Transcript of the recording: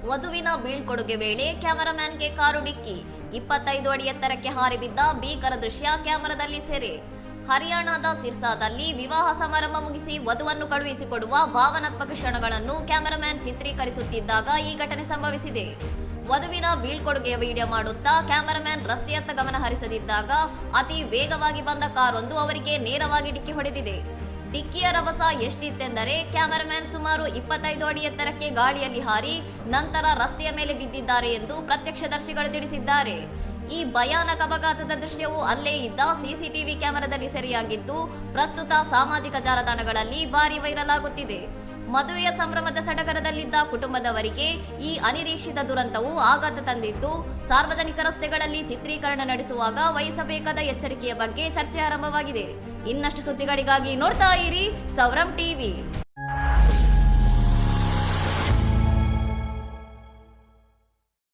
ವಧುವಿನ ಬೀಳ್ಕೊಡುಗೆ ವೇಳೆ ಕ್ಯಾಮೆರಾಮ್ಯಾನ್ಗೆ ಕಾರು ಡಿಕ್ಕಿ. 25 ಅಡಿ ಎತ್ತರಕ್ಕೆ ಹಾರಿ ಬಿದ್ದ ಭೀಕರ ದೃಶ್ಯ ಕ್ಯಾಮೆರಾದಲ್ಲಿ ಸೆರೆ. ಹರಿಯಾಣದ ಸಿರ್ಸಾದಲ್ಲಿ ವಿವಾಹ ಸಮಾರಂಭ ಮುಗಿಸಿ ವಧುವನ್ನು ಕಳುಹಿಸಿಕೊಡುವ ಭಾವನಾತ್ಮಕ ಕ್ಷಣಗಳನ್ನು ಕ್ಯಾಮೆರಾಮ್ಯಾನ್ ಚಿತ್ರೀಕರಿಸುತ್ತಿದ್ದಾಗ ಈ ಘಟನೆ ಸಂಭವಿಸಿದೆ. ವಧುವಿನ ಬೀಳ್ಕೊಡುಗೆಯ ವಿಡಿಯೋ ಮಾಡುತ್ತಾ ಕ್ಯಾಮೆರಾಮ್ಯಾನ್ ರಸ್ತೆಯತ್ತ ಗಮನ ಹರಿಸದಿದ್ದಾಗ ಅತಿ ವೇಗವಾಗಿ ಬಂದ ಕಾರೊಂದು ಅವರಿಗೆ ನೇರವಾಗಿ ಡಿಕ್ಕಿ ಹೊಡೆದಿದೆ. ಡಿಕ್ಕಿಯ ರಭಸ ಎಷ್ಟಿತ್ತೆಂದರೆ ಕ್ಯಾಮೆರಾಮ್ಯಾನ್ ಸುಮಾರು 25 ಅಡಿ ಎತ್ತರಕ್ಕೆ ಗಾಳಿಯಲ್ಲಿ ಹಾರಿ ನಂತರ ರಸ್ತೆಯ ಮೇಲೆ ಬಿದ್ದಿದ್ದಾರೆ ಎಂದು ಪ್ರತ್ಯಕ್ಷದರ್ಶಿಗಳು ತಿಳಿಸಿದ್ದಾರೆ. ಈ ಭಯಾನಕ ಅಪಘಾತದ ದೃಶ್ಯವು ಅಲ್ಲೇ ಇದ್ದ ಸಿಸಿಟಿವಿ ಕ್ಯಾಮೆರಾದಲ್ಲಿ ಸೆರೆಯಾಗಿದ್ದು ಪ್ರಸ್ತುತ ಸಾಮಾಜಿಕ ಜಾಲತಾಣಗಳಲ್ಲಿ ಭಾರಿ ವೈರಲ್ ಆಗುತ್ತಿದೆ. ಮದುವೆಯ ಸಂಭ್ರಮದ ಸಡಗರದಲ್ಲಿದ್ದ ಕುಟುಂಬದವರಿಗೆ ಈ ಅನಿರೀಕ್ಷಿತ ದುರಂತವು ಆಘಾತ ತಂದಿದ್ದು, ಸಾರ್ವಜನಿಕ ರಸ್ತೆಗಳಲ್ಲಿ ಚಿತ್ರೀಕರಣ ನಡೆಸುವಾಗ ವಹಿಸಬೇಕಾದ ಎಚ್ಚರಿಕೆಯ ಬಗ್ಗೆ ಚರ್ಚೆ ಆರಂಭವಾಗಿದೆ. ಇನ್ನಷ್ಟು ಸುದ್ದಿಗಳಿಗಾಗಿ ನೋಡ್ತಾ ಇರಿ ಸೌರಂ ಟಿವಿ.